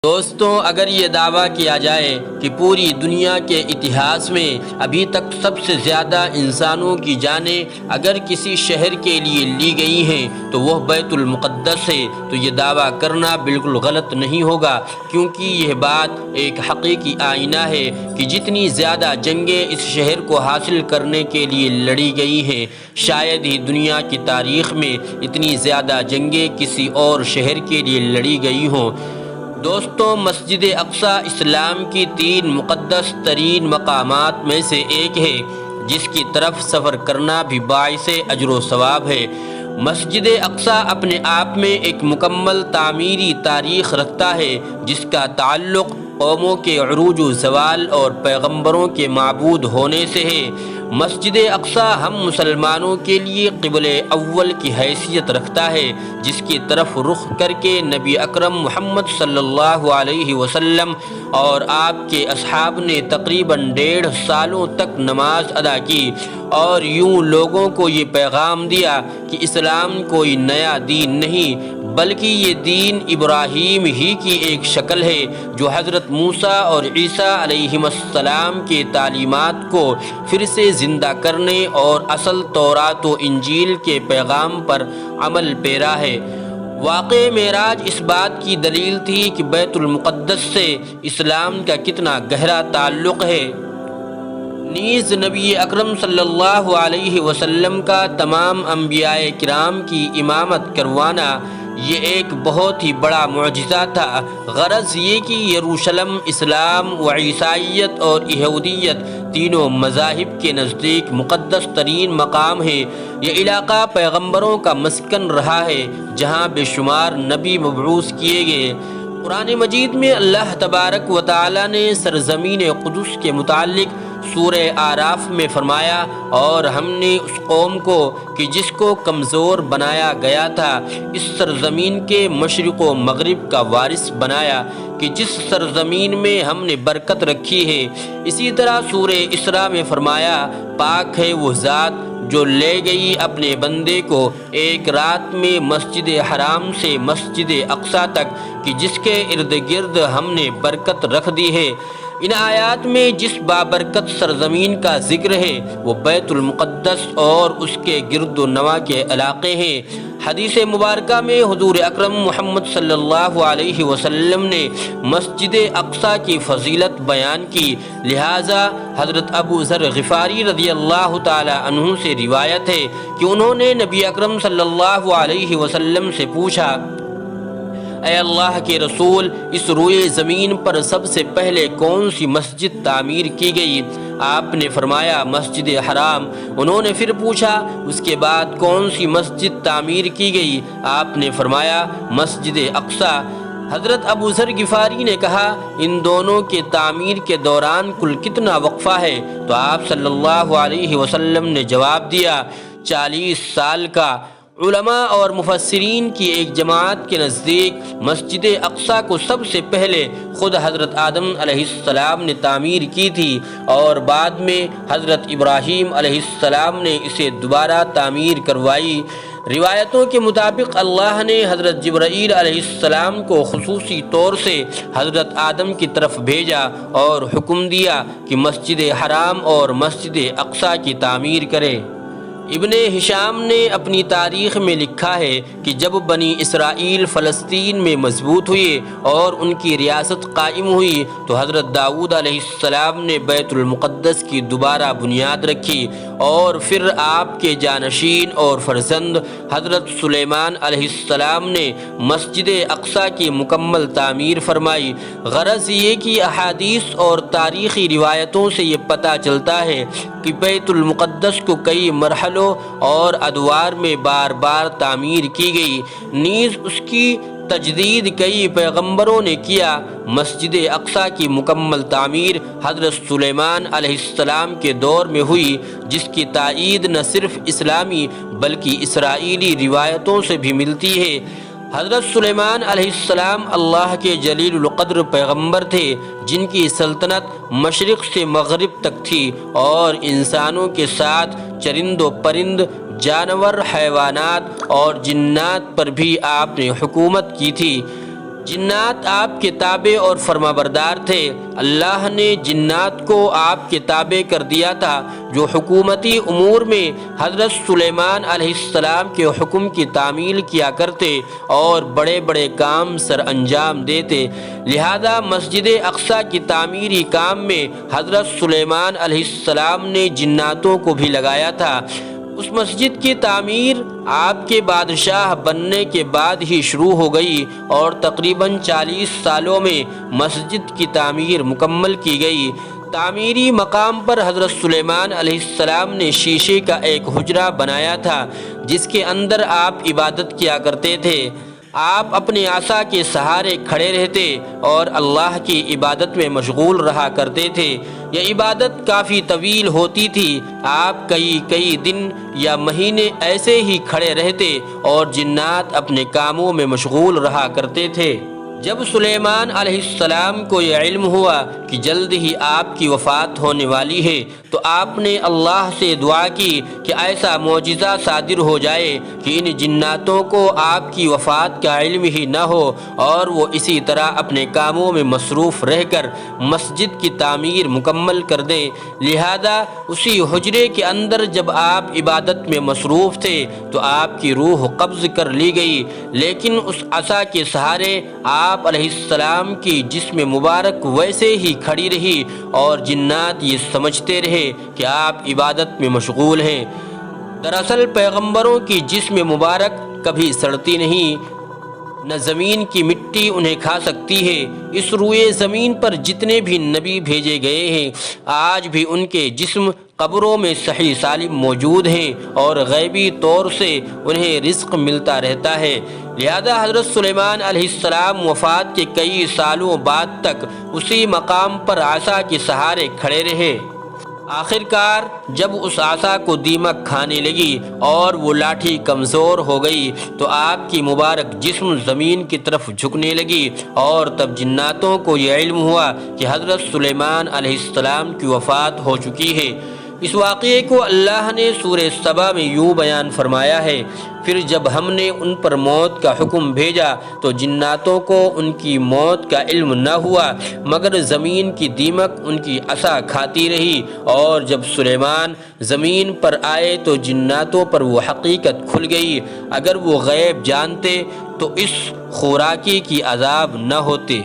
دوستوں، اگر یہ دعویٰ کیا جائے کہ پوری دنیا کے اتہاس میں ابھی تک سب سے زیادہ انسانوں کی جانیں اگر کسی شہر کے لیے لی گئی ہیں تو وہ بیت المقدس ہے، تو یہ دعویٰ کرنا بالکل غلط نہیں ہوگا، کیونکہ یہ بات ایک حقیقی آئینہ ہے کہ جتنی زیادہ جنگیں اس شہر کو حاصل کرنے کے لیے لڑی گئی ہیں، شاید ہی دنیا کی تاریخ میں اتنی زیادہ جنگیں کسی اور شہر کے لیے لڑی گئی ہوں۔ دوستوں، مسجد اقصیٰ اسلام کی 3 مقدس ترین مقامات میں سے ایک ہے، جس کی طرف سفر کرنا بھی باعث اجر و ثواب ہے۔ مسجد اقصیٰ اپنے آپ میں ایک مکمل تعمیری تاریخ رکھتا ہے، جس کا تعلق قوموں کے عروج و زوال اور پیغمبروں کے معبود ہونے سے ہے۔ مسجد اقصیٰ ہم مسلمانوں کے لیے قبلہ اول کی حیثیت رکھتا ہے، جس کی طرف رخ کر کے نبی اکرم محمد صلی اللہ علیہ وسلم اور آپ کے اصحاب نے تقریباً 1.5 سالوں تک نماز ادا کی، اور یوں لوگوں کو یہ پیغام دیا کہ اسلام کوئی نیا دین نہیں بلکہ یہ دین ابراہیم ہی کی ایک شکل ہے، جو حضرت موسیٰ اور عیسیٰ علیہم السلام کے تعلیمات کو پھر سے زندہ کرنے اور اصل تورات و انجیل کے پیغام پر عمل پیرا ہے۔ واقع معراج اس بات کی دلیل تھی کہ بیت المقدس سے اسلام کا کتنا گہرا تعلق ہے۔ نیز نبی اکرم صلی اللہ علیہ وسلم کا تمام انبیاء کرام کی امامت کروانا یہ ایک بہت ہی بڑا معجزہ تھا۔ غرض یہ کہ یروشلم اسلام و عیسائیت اور یہودیت تینوں مذاہب کے نزدیک مقدس ترین مقام ہے۔ یہ علاقہ پیغمبروں کا مسکن رہا ہے، جہاں بے شمار نبی مبعوث کیے گئے۔ قرآن مجید میں اللہ تبارک و تعالی نے سرزمین قدس کے متعلق سورہ اعراف میں فرمایا، اور ہم نے اس قوم کو کہ جس کو کمزور بنایا گیا تھا اس سرزمین کے مشرق و مغرب کا وارث بنایا، کہ جس سرزمین میں ہم نے برکت رکھی ہے۔ اسی طرح سورہ اسراء میں فرمایا، پاک ہے وہ ذات جو لے گئی اپنے بندے کو ایک رات میں مسجد حرام سے مسجد اقصیٰ تک، کہ جس کے ارد گرد ہم نے برکت رکھ دی ہے۔ ان آیات میں جس بابرکت سرزمین کا ذکر ہے وہ بیت المقدس اور اس کے گرد و نواح کے علاقے ہیں۔ حدیث مبارکہ میں حضور اکرم محمد صلی اللہ علیہ وسلم نے مسجد اقصیٰ کی فضیلت بیان کی، لہٰذا حضرت ابو ذر غفاری رضی اللہ تعالی عنہ سے روایت ہے کہ انہوں نے نبی اکرم صلی اللہ علیہ وسلم سے پوچھا، اے اللہ کے رسول، اس روئے زمین پر سب سے پہلے کون سی مسجد تعمیر کی گئی؟ آپ نے فرمایا مسجد حرام۔ انہوں نے پھر پوچھا، اس کے بعد کون سی مسجد تعمیر کی گئی؟ آپ نے فرمایا مسجد اقصیٰ۔ حضرت ابو ذر غفاری نے کہا، ان دونوں کے تعمیر کے دوران کل کتنا وقفہ ہے؟ تو آپ صلی اللہ علیہ وسلم نے جواب دیا، 40 سال کا۔ علماء اور مفسرین کی ایک جماعت کے نزدیک مسجد اقصیٰ کو سب سے پہلے خود حضرت آدم علیہ السلام نے تعمیر کی تھی، اور بعد میں حضرت ابراہیم علیہ السلام نے اسے دوبارہ تعمیر کروائی۔ روایتوں کے مطابق اللہ نے حضرت جبرائیل علیہ السلام کو خصوصی طور سے حضرت آدم کی طرف بھیجا اور حکم دیا کہ مسجد حرام اور مسجد اقصیٰ کی تعمیر کرے۔ ابن ہشام نے اپنی تاریخ میں لکھا ہے کہ جب بنی اسرائیل فلسطین میں مضبوط ہوئے اور ان کی ریاست قائم ہوئی تو حضرت داؤد علیہ السلام نے بیت المقدس کی دوبارہ بنیاد رکھی، اور پھر آپ کے جانشین اور فرزند حضرت سلیمان علیہ السلام نے مسجد اقصیٰ کی مکمل تعمیر فرمائی۔ غرض یہ کہ احادیث اور تاریخی روایتوں سے یہ پتہ چلتا ہے کہ بیت المقدس کو کئی مرحلوں اور ادوار میں بار بار تعمیر کی گئی، نیز اس کی تجدید کئی پیغمبروں نے کیا۔ مسجد اقصیٰ کی مکمل تعمیر حضرت سلیمان علیہ السلام کے دور میں ہوئی، جس کی تائید نہ صرف اسلامی بلکہ اسرائیلی روایتوں سے بھی ملتی ہے۔ حضرت سلیمان علیہ السلام اللہ کے جلیل القدر پیغمبر تھے، جن کی سلطنت مشرق سے مغرب تک تھی، اور انسانوں کے ساتھ چرند و پرند، جانور، حیوانات اور جنات پر بھی آپ نے حکومت کی تھی۔ جنات آپ کے تابع اور فرمانبردار تھے۔ اللہ نے جنات کو آپ کے تابع کر دیا تھا جو حکومتی امور میں حضرت سلیمان علیہ السلام کے حکم کی تعمیل کیا کرتے اور بڑے بڑے کام سر انجام دیتے۔ لہذا مسجد اقصی کی تعمیری کام میں حضرت سلیمان علیہ السلام نے جناتوں کو بھی لگایا تھا۔ اس مسجد کی تعمیر آپ کے بادشاہ بننے کے بعد ہی شروع ہو گئی اور تقریباً 40 سالوں میں مسجد کی تعمیر مکمل کی گئی۔ تعمیری مقام پر حضرت سلیمان علیہ السلام نے شیشے کا ایک حجرہ بنایا تھا جس کے اندر آپ عبادت کیا کرتے تھے۔ آپ اپنے عصا کے سہارے کھڑے رہتے اور اللہ کی عبادت میں مشغول رہا کرتے تھے۔ یہ عبادت کافی طویل ہوتی تھی۔ آپ کئی دن یا مہینے ایسے ہی کھڑے رہتے اور جنات اپنے کاموں میں مشغول رہا کرتے تھے۔ جب سلیمان علیہ السلام کو یہ علم ہوا کہ جلد ہی آپ کی وفات ہونے والی ہے تو آپ نے اللہ سے دعا کی کہ ایسا معجزہ صادر ہو جائے کہ ان جناتوں کو آپ کی وفات کا علم ہی نہ ہو اور وہ اسی طرح اپنے کاموں میں مصروف رہ کر مسجد کی تعمیر مکمل کر دیں۔ لہذا اسی حجرے کے اندر جب آپ عبادت میں مصروف تھے تو آپ کی روح قبض کر لی گئی، لیکن اس عصا کے سہارے آپ علیہ السلام کی جسم مبارک ویسے ہی کھڑی رہی اور جنات یہ سمجھتے رہے کہ آپ عبادت میں مشغول ہیں۔ دراصل پیغمبروں کی جسم مبارک کبھی سڑتی نہیں، نہ زمین کی مٹی انہیں کھا سکتی ہے۔ اس روئے زمین پر جتنے بھی نبی بھیجے گئے ہیں آج بھی ان کے جسم قبروں میں صحیح سالم موجود ہیں اور غیبی طور سے انہیں رزق ملتا رہتا ہے۔ لہذا حضرت سلیمان علیہ السلام وفات کے کئی سالوں بعد تک اسی مقام پر عصا کے سہارے کھڑے رہے۔ آخر کار جب اس عصا کو دیمک کھانے لگی اور وہ لاٹھی کمزور ہو گئی تو آپ کی مبارک جسم زمین کی طرف جھکنے لگی، اور تب جناتوں کو یہ علم ہوا کہ حضرت سلیمان علیہ السلام کی وفات ہو چکی ہے۔ اس واقعے کو اللہ نے سورہ سبا میں یوں بیان فرمایا ہے: پھر جب ہم نے ان پر موت کا حکم بھیجا تو جناتوں کو ان کی موت کا علم نہ ہوا مگر زمین کی دیمک ان کی عصا کھاتی رہی، اور جب سلیمان زمین پر آئے تو جناتوں پر وہ حقیقت کھل گئی۔ اگر وہ غیب جانتے تو اس خوراکی کی عذاب نہ ہوتے۔